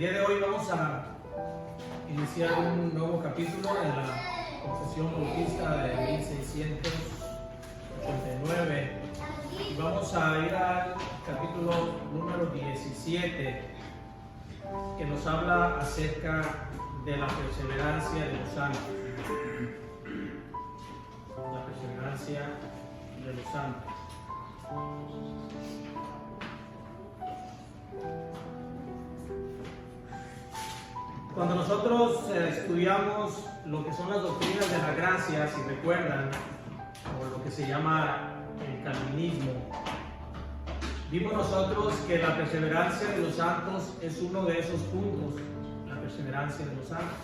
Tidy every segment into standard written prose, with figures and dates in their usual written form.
día de hoy vamos a iniciar un nuevo capítulo en la Confesión Bautista de 1689 y vamos a ir al capítulo número 17, que nos habla acerca de la perseverancia de los santos. La perseverancia de los santos. Cuando nosotros estudiamos lo que son las doctrinas de la gracia, si recuerdan, o lo que se llama el calvinismo, vimos nosotros que la perseverancia de los santos es uno de esos puntos, la perseverancia de los santos.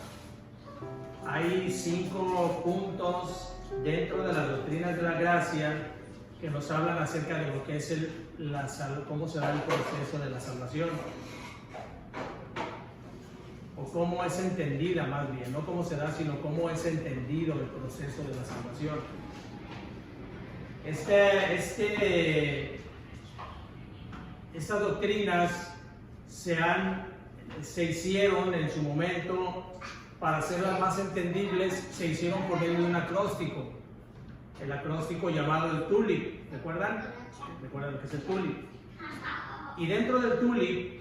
Hay 5 puntos dentro de las doctrinas de la gracia que nos hablan acerca de lo que es cómo se da el proceso de la salvación, o cómo es entendida, más bien, no cómo se da, sino cómo es entendido el proceso de la salvación. Estas doctrinas se hicieron en su momento, para hacerlas más entendibles, se hicieron por medio de un acróstico, el acróstico llamado el TULIP. ¿Recuerdan? ¿Recuerdan lo que es el TULIP? Y dentro del TULIP,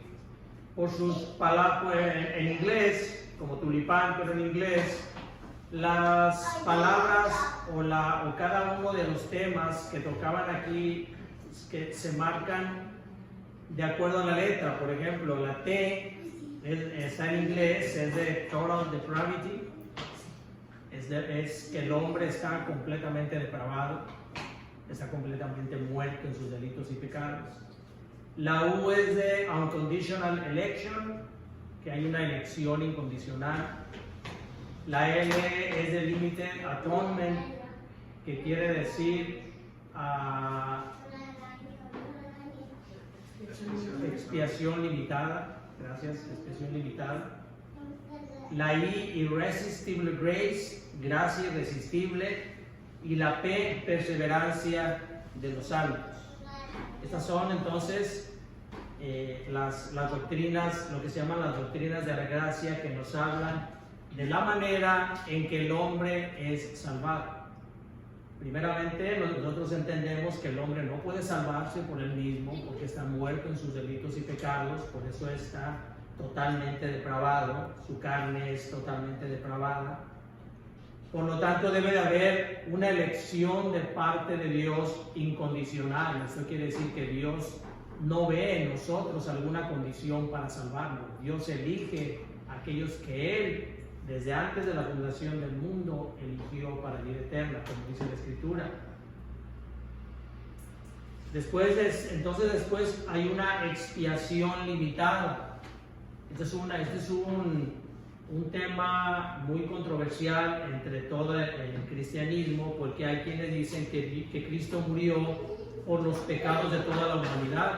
por sus palabras en inglés, como tulipán, pero en inglés, las palabras o cada uno de los temas que tocaban aquí, que se marcan de acuerdo a la letra. Por ejemplo, la T está en inglés, es de total depravity, es que el hombre está completamente depravado, está completamente muerto en sus delitos y pecados. La U es de unconditional election, que hay una elección incondicional. La L es de limited atonement, que quiere decir expiación limitada. Gracias, expiación limitada. La I, irresistible grace, gracia irresistible. Y la P, perseverancia de los santos. Estas son entonces las doctrinas, lo que se llaman las doctrinas de la gracia, que nos hablan de la manera en que el hombre es salvado. Primeramente, nosotros entendemos que el hombre no puede salvarse por él mismo, porque está muerto en sus delitos y pecados, por eso está totalmente depravado, su carne es totalmente depravada. Por lo tanto, debe de haber una elección de parte de Dios incondicional. Eso quiere decir que Dios no ve en nosotros alguna condición para salvarnos. Dios elige a aquellos que Él, desde antes de la fundación del mundo, eligió para vida eterna, como dice la Escritura. Después hay una expiación limitada. Este es un tema muy controversial entre todo el cristianismo, porque hay quienes dicen que Cristo murió por los pecados de toda la humanidad.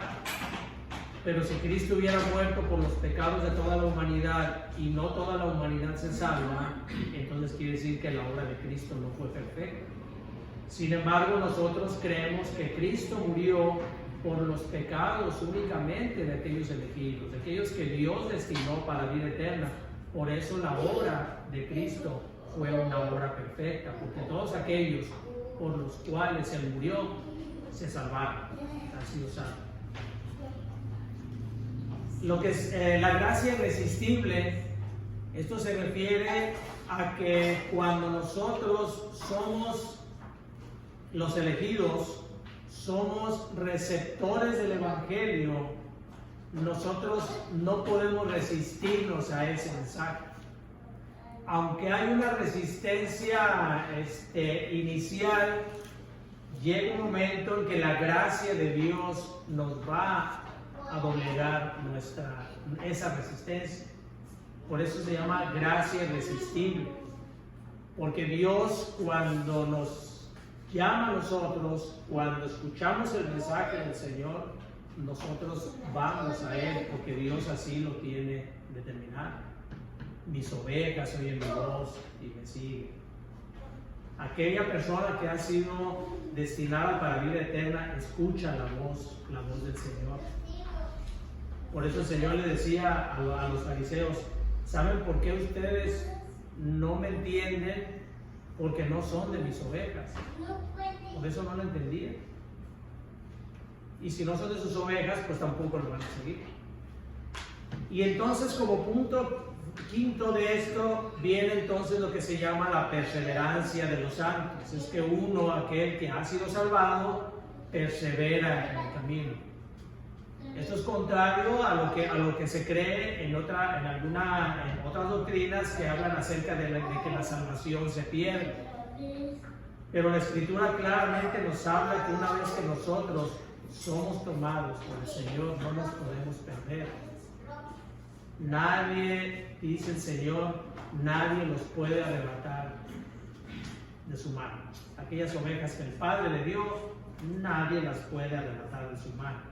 Pero si Cristo hubiera muerto por los pecados de toda la humanidad y no toda la humanidad se salva, entonces quiere decir que la obra de Cristo no fue perfecta. Sin embargo, nosotros creemos que Cristo murió por los pecados únicamente de aquellos elegidos, de aquellos que Dios destinó para vida eterna. Por eso la obra de Cristo fue una obra perfecta, porque todos aquellos por los cuales Él murió se salvaron, han sido salvos. Lo que es la gracia irresistible, esto se refiere a que cuando nosotros somos los elegidos, somos receptores del Evangelio, nosotros no podemos resistirnos a ese mensaje. Aunque hay una resistencia inicial, llega un momento en que la gracia de Dios nos va a doblegar esa resistencia. Por eso se llama gracia irresistible, porque Dios, cuando nos llama a nosotros, cuando escuchamos el mensaje del Señor, nosotros vamos a Él, porque Dios así lo tiene determinado. Mis ovejas oyen mi voz y me siguen. Aquella persona que ha sido destinada para vida eterna escucha la voz del Señor. Por eso el Señor le decía a los fariseos, ¿saben por qué ustedes no me entienden? Porque no son de mis ovejas. Por eso no lo entendían. Y si no son de sus ovejas, pues tampoco lo van a seguir. Y entonces, como punto quinto de esto, viene entonces lo que se llama la perseverancia de los santos. Es que uno, aquel que ha sido salvado, persevera en el camino. Esto es contrario a lo que se cree en otras doctrinas que hablan acerca de que la salvación se pierde. Pero la Escritura claramente nos habla que una vez que nosotros somos tomados por el Señor, no nos podemos perder. Nadie, dice el Señor, nadie los puede arrebatar de su mano. Aquellas ovejas que el Padre le dio, nadie las puede arrebatar de su mano.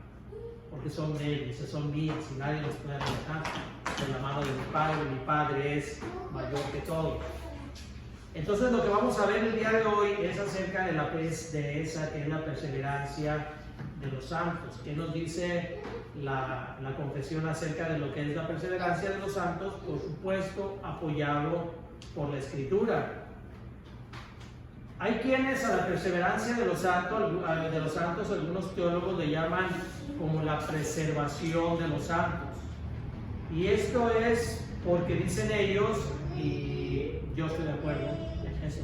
Porque son de ellos, son mías y nadie los puede arrebatar de la mano de mi Padre. Mi Padre es mayor que todo. Entonces lo que vamos a ver el día de hoy es acerca de esa que es la perseverancia de los santos. ¿Qué nos dice la confesión acerca de lo que es la perseverancia de los santos? Por supuesto, apoyado por la Escritura. Hay quienes a la perseverancia de los santos, algunos teólogos le llaman como la preservación de los santos. Y esto es porque dicen ellos, y yo estoy de acuerdo en eso,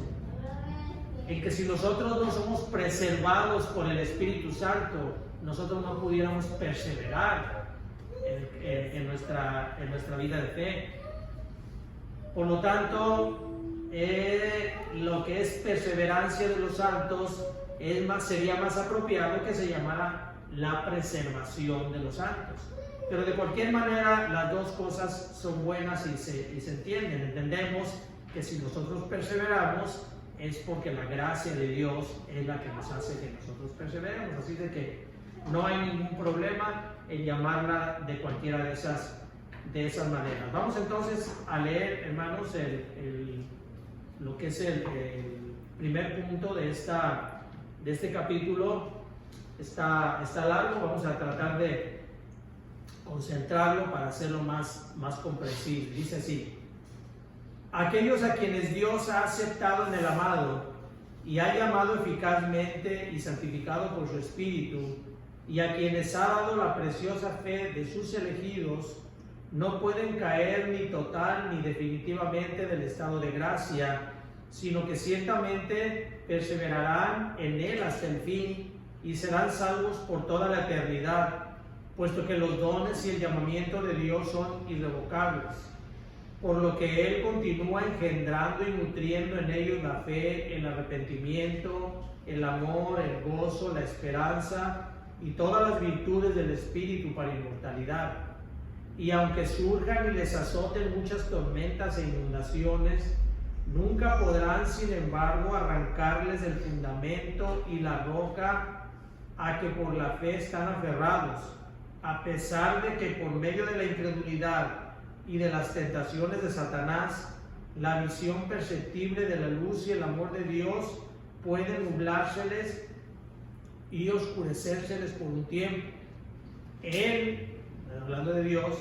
en que si nosotros no somos preservados por el Espíritu Santo, nosotros no pudiéramos perseverar en nuestra vida de fe. Por lo tanto, lo que es perseverancia de los santos sería más apropiado que se llamara la preservación de los santos. Pero de cualquier manera, las dos cosas son buenas y se entienden. Entendemos que si nosotros perseveramos es porque la gracia de Dios es la que nos hace que nosotros perseveremos. Así de que no hay ningún problema en llamarla de cualquiera de esas maneras. Vamos entonces a leer, hermanos, lo que es el primer punto de este capítulo. Está largo, vamos a tratar de concentrarlo para hacerlo más comprensible. Dice así: aquellos a quienes Dios ha aceptado en el amado y ha llamado eficazmente y santificado por su Espíritu, y a quienes ha dado la preciosa fe de sus elegidos, no pueden caer ni total ni definitivamente del estado de gracia, sino que ciertamente perseverarán en él hasta el fin y serán salvos por toda la eternidad, puesto que los dones y el llamamiento de Dios son irrevocables, por lo que Él continúa engendrando y nutriendo en ellos la fe, el arrepentimiento, el amor, el gozo, la esperanza y todas las virtudes del Espíritu para inmortalidad. Y aunque surjan y les azoten muchas tormentas e inundaciones, nunca podrán, sin embargo, arrancarles el fundamento y la roca a que por la fe están aferrados, a pesar de que por medio de la incredulidad y de las tentaciones de Satanás, la visión perceptible de la luz y el amor de Dios puede nublárseles y oscurecérseles por un tiempo. Él, hablando de Dios,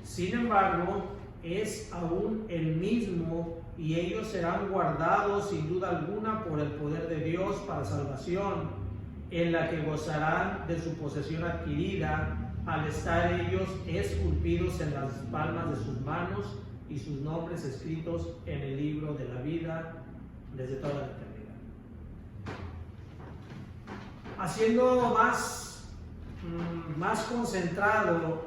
sin embargo, es aún el mismo, y ellos serán guardados sin duda alguna por el poder de Dios para salvación, en la que gozarán de su posesión adquirida al estar ellos esculpidos en las palmas de sus manos y sus nombres escritos en el libro de la vida desde toda la eternidad. Haciendo más concentrado,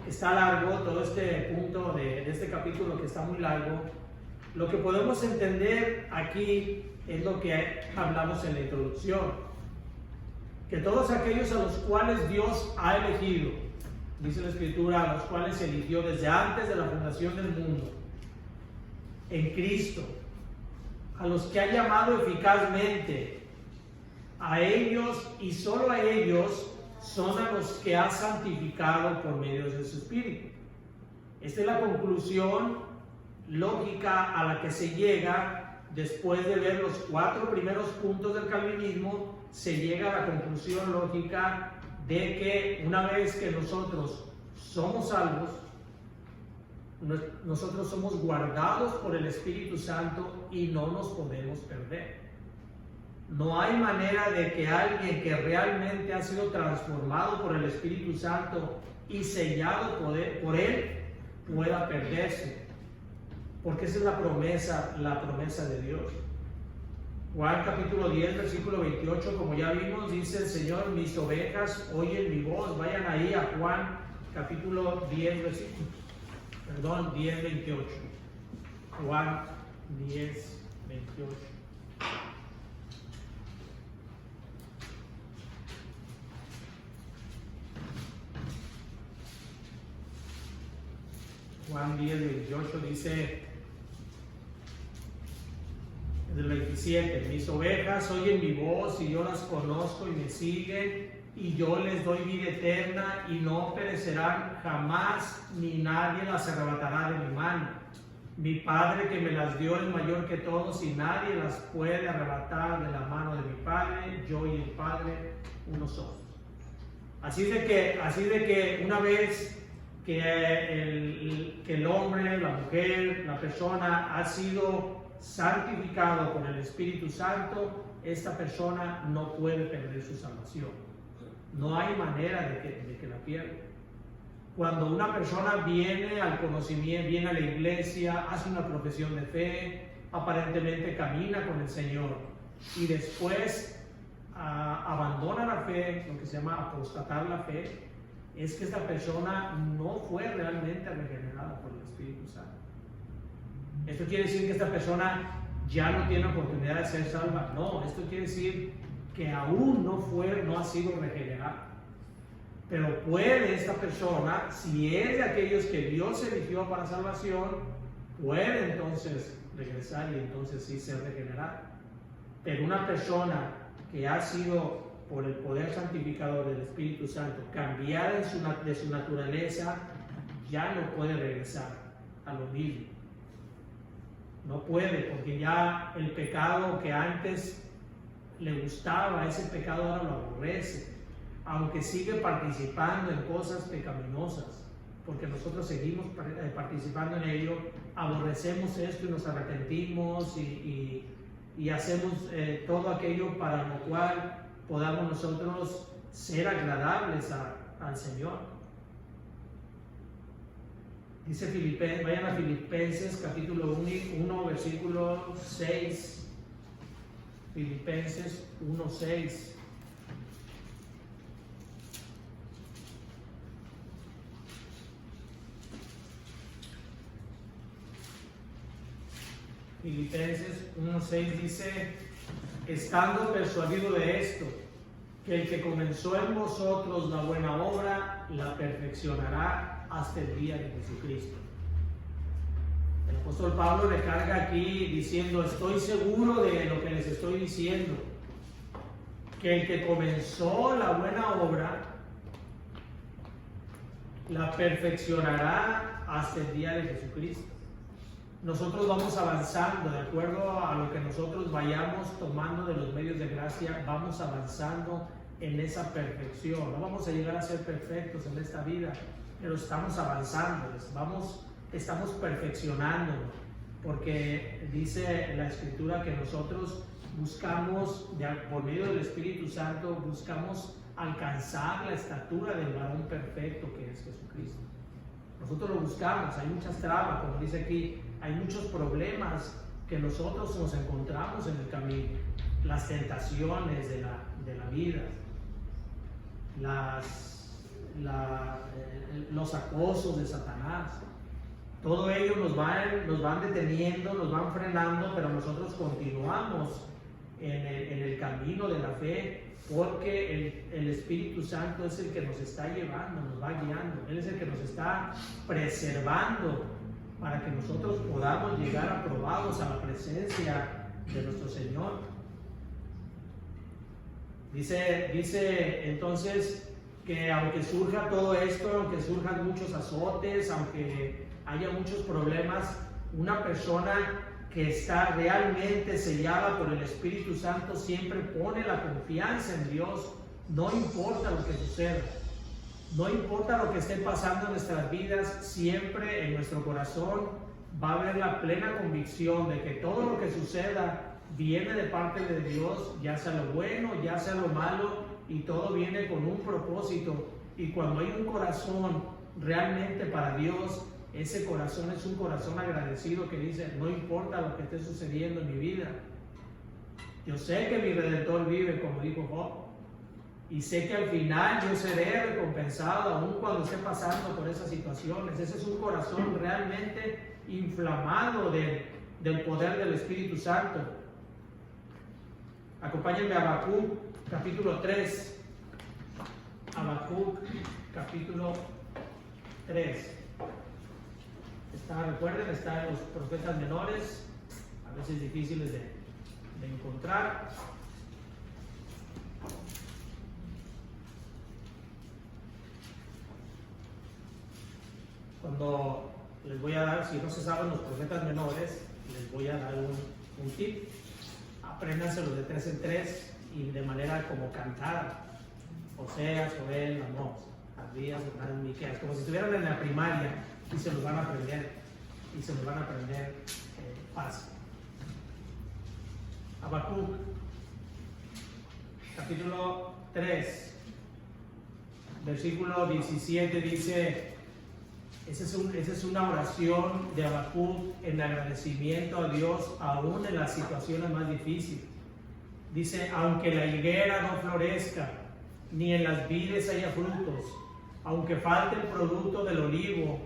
está largo, todo este punto de este capítulo que está muy largo. Lo que podemos entender aquí es lo que hablamos en la introducción, que todos aquellos a los cuales Dios ha elegido, dice la Escritura, a los cuales eligió desde antes de la fundación del mundo, en Cristo, a los que ha llamado eficazmente, a ellos y solo a ellos son a los que ha santificado por medio de su Espíritu. Esta es la conclusión lógica a la que se llega después de ver los 4 primeros puntos del calvinismo. Se llega a la conclusión lógica de que una vez que nosotros somos salvos, nosotros somos guardados por el Espíritu Santo y no nos podemos perder. No hay manera de que alguien que realmente ha sido transformado por el Espíritu Santo y sellado por Él pueda perderse, porque esa es la promesa de Dios. Juan capítulo 10, versículo 28, como ya vimos, dice el Señor: mis ovejas oyen mi voz. Vayan ahí a Juan capítulo 10, 10, 28. Juan 10, 28. Juan 10, 28 dice, del 27, mis ovejas oyen mi voz y yo las conozco y me siguen, y yo les doy vida eterna y no perecerán jamás, ni nadie las arrebatará de mi mano. Mi Padre que me las dio es mayor que todos y nadie las puede arrebatar de la mano de mi Padre. Yo y el Padre uno somos. Así de que una vez que el hombre, la mujer, la persona ha sido santificado con el Espíritu Santo, esta persona no puede perder su salvación. No hay manera de que la pierda. Cuando una persona viene al conocimiento, viene a la iglesia, hace una profesión de fe, aparentemente camina con el Señor y después abandona la fe, lo que se llama apostatar la fe, es que esta persona no fue realmente regenerada por el Espíritu Santo. Esto quiere decir que esta persona ya no tiene oportunidad de ser salva. No, esto quiere decir que aún no ha sido regenerada. Pero puede esta persona, si es de aquellos que Dios eligió para salvación, puede entonces regresar y entonces sí ser regenerada. Pero una persona que ha sido por el poder santificador del Espíritu Santo cambiada de su naturaleza, ya no puede regresar a lo mismo. No puede, porque ya el pecado que antes le gustaba, ese pecado ahora lo aborrece, aunque sigue participando en cosas pecaminosas, porque nosotros seguimos participando en ello, aborrecemos esto y nos arrepentimos y hacemos todo aquello para lo cual podamos nosotros ser agradables al Señor. Dice Filipenses, vayan a Filipenses capítulo 1, versículo 6. Filipenses 1, 6. Filipenses 1, 6 dice: estando persuadido de esto, que el que comenzó en vosotros la buena obra, la perfeccionará hasta el día de Jesucristo. El apóstol Pablo le carga aquí diciendo: estoy seguro de lo que les estoy diciendo, que el que comenzó la buena obra, la perfeccionará hasta el día de Jesucristo. Nosotros vamos avanzando de acuerdo a lo que nosotros vayamos tomando de los medios de gracia, vamos avanzando en esa perfección. No vamos a llegar a ser perfectos en esta vida, pero estamos avanzando, estamos perfeccionándonos, porque dice la Escritura que nosotros buscamos, por medio del Espíritu Santo, buscamos alcanzar la estatura del varón perfecto que es Jesucristo. Nosotros lo buscamos, hay muchas trabas, como dice aquí, hay muchos problemas que nosotros nos encontramos en el camino, las tentaciones de la vida, los acosos de Satanás. Todo ello nos van deteniendo, nos van frenando, pero nosotros continuamos en el camino de la fe, porque el Espíritu Santo es el que nos está llevando, nos va guiando. Él es el que nos está preservando para que nosotros podamos llegar aprobados a la presencia de nuestro Señor. Dice entonces que aunque surja todo esto, aunque surjan muchos azotes, aunque haya muchos problemas, una persona que está realmente sellada por el Espíritu Santo siempre pone la confianza en Dios, No importa lo que suceda, no importa lo que esté pasando en nuestras vidas, siempre en nuestro corazón va a haber la plena convicción de que todo lo que suceda viene de parte de Dios, ya sea lo bueno, ya sea lo malo, y todo viene con un propósito. Y cuando hay un corazón realmente para Dios, ese corazón es un corazón agradecido que dice, no importa lo que esté sucediendo en mi vida, yo sé que mi Redentor vive, como dijo Job, y sé que al final yo seré recompensado aun cuando esté pasando por esas situaciones. Ese es un corazón realmente inflamado del poder del Espíritu Santo. Acompáñenme a Habacuc, capítulo 3. Habacuc, capítulo 3. Recuerden, está en los profetas menores, a veces difíciles de encontrar. Cuando les voy a dar, si no se saben los profetas menores, les voy a dar un tip. Apréndanselos de 3 en 3 y de manera como cantada. Oseas, Joel, Amós, Abdías, Jonás, Miqueas, como si estuvieran en la primaria y se los van a aprender. Y se los van a aprender fácil. Habacuc, capítulo 3, versículo 17 dice, esa es una oración de Habacuc en agradecimiento a Dios aún en las situaciones más difíciles. Dice, aunque la higuera no florezca, ni en las vides haya frutos, aunque falte el producto del olivo,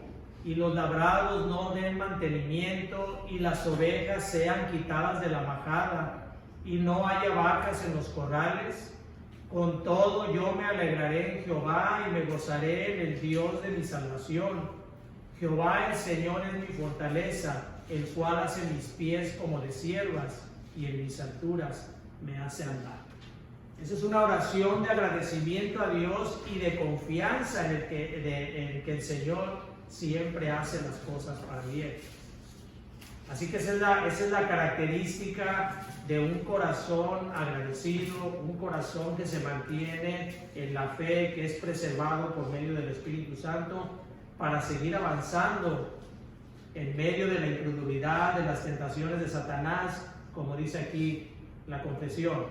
y los labrados no den mantenimiento, y las ovejas sean quitadas de la majada, y no haya vacas en los corrales, con todo yo me alegraré en Jehová y me gozaré en el Dios de mi salvación. Jehová el Señor es mi fortaleza, el cual hace mis pies como de ciervas y en mis alturas me hace andar. Esa es una oración de agradecimiento a Dios y de confianza en que el Señor siempre hace las cosas para bien. Así que esa es la característica de un corazón agradecido, un corazón que se mantiene en la fe, que es preservado por medio del Espíritu Santo para seguir avanzando en medio de la incredulidad, de las tentaciones de Satanás, como dice aquí la confesión.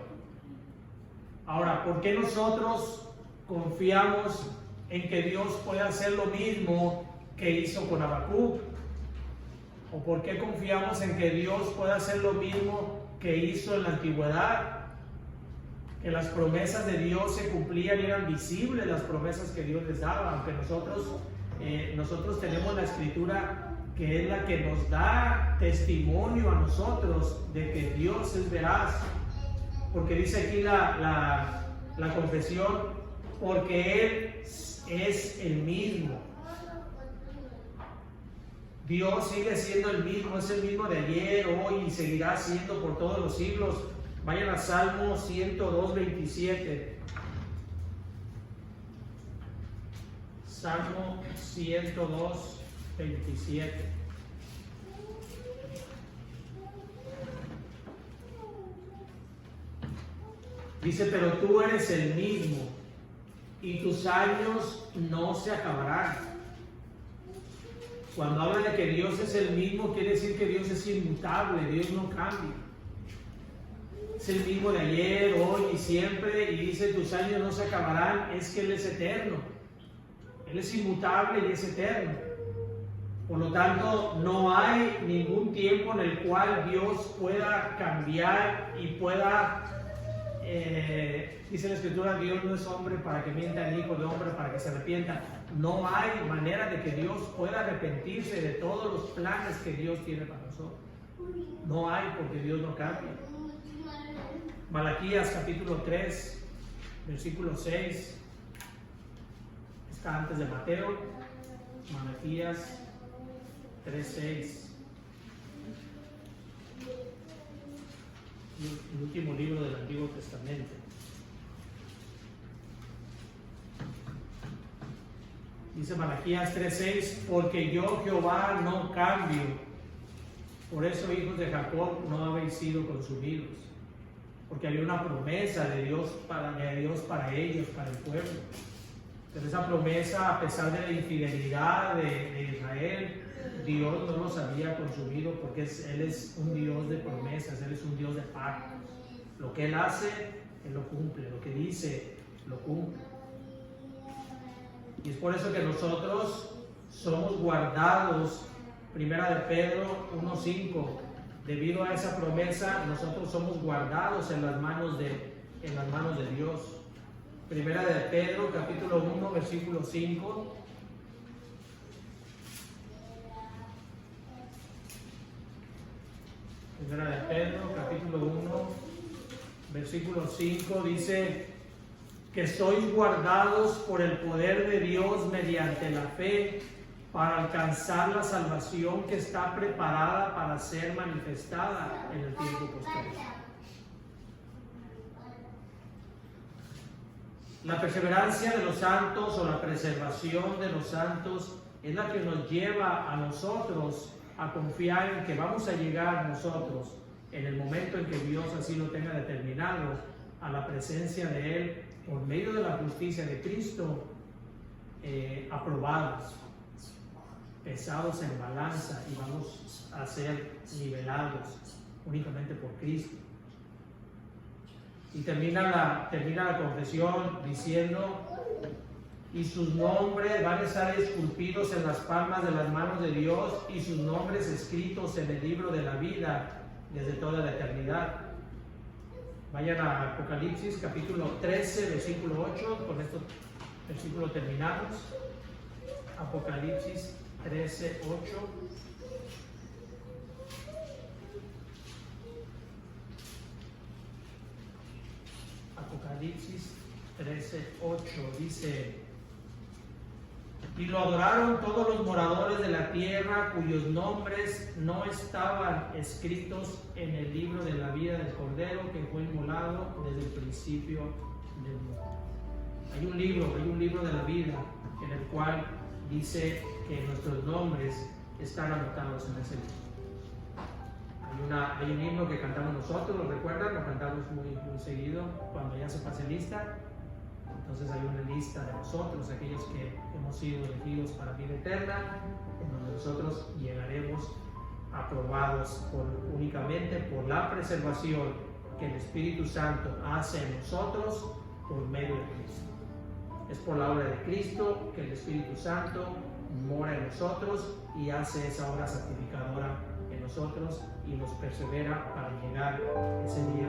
Ahora, ¿por qué nosotros confiamos en que Dios puede hacer lo mismo que hizo con Habacuc? ¿O por qué confiamos en que Dios puede hacer lo mismo que hizo en la antigüedad? Que las promesas de Dios se cumplían y eran visibles las promesas que Dios les daba, aunque nosotros tenemos la Escritura que es la que nos da testimonio a nosotros de que Dios es veraz. Porque dice aquí la confesión, porque Él es el mismo. Dios sigue siendo el mismo, es el mismo de ayer, hoy y seguirá siendo por todos los siglos. Vayan a Salmo 102, 27. Salmo 102, 27. Dice, pero tú eres el mismo y tus años no se acabarán. Cuando habla de que Dios es el mismo, quiere decir que Dios es inmutable, Dios no cambia. Es el mismo de ayer, hoy y siempre, y dice tus años no se acabarán, es que Él es eterno. Él es inmutable y es eterno. Por lo tanto, no hay ningún tiempo en el cual Dios pueda cambiar y pueda, dice la Escritura, Dios no es hombre para que mienta, ni hijo de hombre para que se arrepienta. No hay manera de que Dios pueda arrepentirse de todos los planes que Dios tiene para nosotros. No hay, porque Dios no cambia. Malaquías capítulo 3, versículo 6. Está antes de Mateo. Malaquías 3:6. El último libro del Antiguo Testamento. Dice Malaquías 3:6, porque yo Jehová no cambio. Por eso, hijos de Jacob, no habéis sido consumidos. porque había una promesa de Dios para ellos, para el pueblo. Pero esa promesa, a pesar de la infidelidad de Israel, Dios no los había consumido, porque Él es un Dios de promesas, Él es un Dios de pactos. Lo que Él hace, Él lo cumple, lo que dice, lo cumple. Y es por eso que nosotros somos guardados, Primera de Pedro 1:5, debido a esa promesa, nosotros somos guardados en las manos de Dios. Primera de Pedro, capítulo 1, versículo 5. Primera de Pedro, capítulo 1, versículo 5, dice que sois guardados por el poder de Dios mediante la fe para alcanzar la salvación que está preparada para ser manifestada en el tiempo posterior. La perseverancia de los santos o la preservación de los santos es la que nos lleva a nosotros a confiar en que vamos a llegar nosotros, en el momento en que Dios así lo tenga determinado, a la presencia de Él por medio de la justicia de Cristo, aprobados, pesados en balanza, y vamos a ser nivelados únicamente por Cristo. Y termina la confesión diciendo: y sus nombres van a estar esculpidos en las palmas de las manos de Dios, y sus nombres escritos en el libro de la vida desde toda la eternidad. Vayan a Apocalipsis capítulo 13, versículo 8, con este versículo terminamos. Apocalipsis 13, 8. Apocalipsis 13, 8 dice: y lo adoraron todos los moradores de la tierra cuyos nombres no estaban escritos en el libro de la vida del Cordero que fue inmolado desde el principio del mundo. Hay un libro de la vida en el cual dice que nuestros nombres están anotados en ese libro. Hay un himno que cantamos nosotros, ¿lo recuerdan? Lo cantamos muy seguido cuando ya se pase lista. Entonces hay una lista de nosotros, aquellos que hemos sido elegidos para vida eterna, en donde nosotros llegaremos aprobados únicamente por la preservación que el Espíritu Santo hace en nosotros por medio de Cristo. Es por la obra de Cristo que el Espíritu Santo mora en nosotros y hace esa obra santificadora en nosotros y nos persevera para llegar ese día